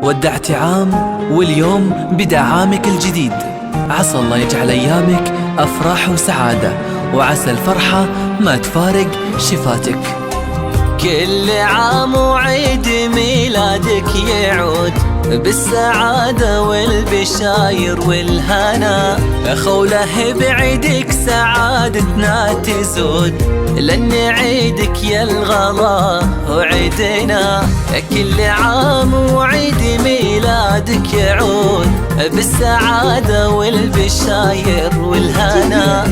ودعت عام واليوم بدا عامك الجديد. عسى الله يجعل أيامك أفراح وسعادة، وعسى الفرحة ما تفارق شفاتك. كل عام وعيد ميلادك يعود بالسعادة والبشاير والهنا، خوله بعيدك سعادتنا تزود، لأن عيدك يا الغلا وعيدنا. كل عام وعيد ميلادك يعود بالسعادة والبشاير والهنا،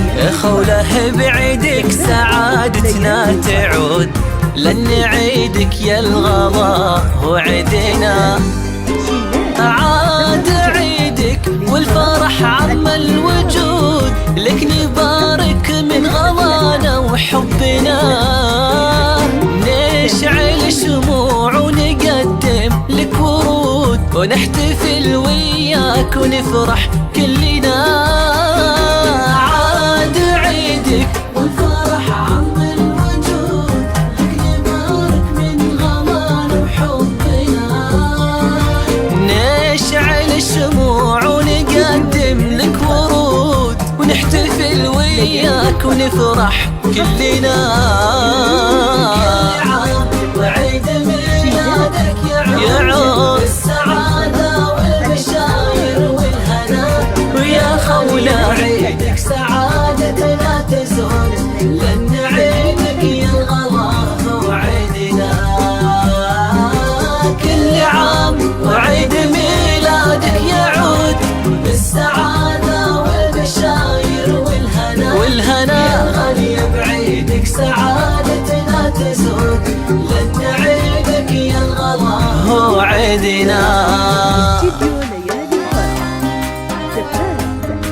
خوله بعيدك سعادتنا تعود، لأن عيدك يا الغلا وعيدنا. عاد عيدك والفرح عم الوجود، لك نبارك من غلانا وحبنا، نشعل شموع ونقدم لك ورود، ونحتفل وياك ونفرح كلنا. عاد عيدك والفرح عم الوجود، لك نبارك من غلانا وحبنا، نشعل الشموع ونقدم لك ورود، ونحتفل وياك ونفرح كلنا. كل عام وعيد ميلادك يعود بالسعادة والبشاير والهنا، ويا خوله عيدك سعادتنا تزود، لأن عيدك يا الغلا وعيدنا. كل عام وعيد ميلادك يعود بالسعادة والبشاير والهنا، يا غالي بعيدك سعادتنا تزود، لأن عيدك يا الغلا وعيدنا. استديو ليالي الفرح، زفاف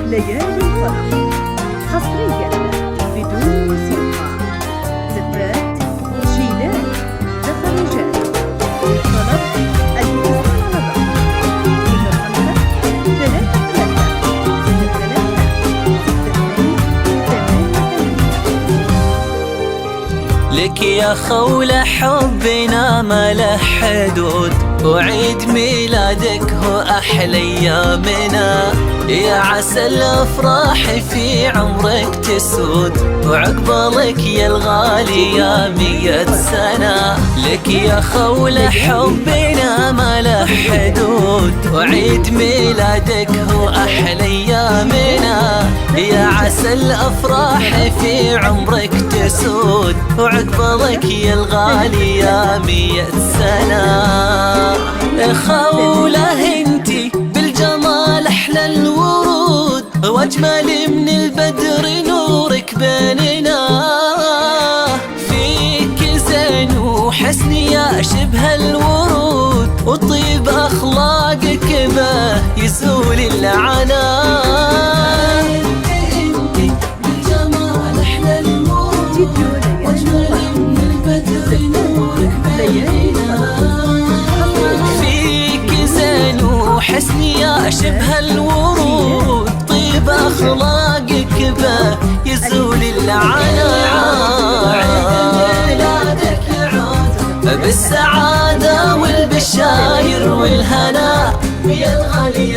ليالي الفرح حصريا بدون موسيقى. زفاف جيلان زخرجات، الطلب الاتصال على لك يا خولة حبنا ما له حدود، وعيد ميلادك هو أحلى أيامنا، يا عسى الأفراح في عمرك تسود، وعقبالك يا الغالي يا 100 سنة. لك يا خولة حبنا ما له حدود، وعيد ميلادك هو أحلى أيامنا، يا عسى الأفراح في عمرك تسود، وعقبالك يا الغالي يا 100 سنة. خولة انتي بالجمال احلى الورود، واجمل من البدر نورك بيننا، فيك زين وحسن يا شبه الورود، وطيب اخلاقك به يزول العنى. انتي بالجمال احلى الورود، واجمل من البدر نورك بيننا، حسن يا شبه الورود، طيب أخلاقك به يزول العنى. عيد ميلادك يعود بالسعادة والبشاير والهنا، يا الغالي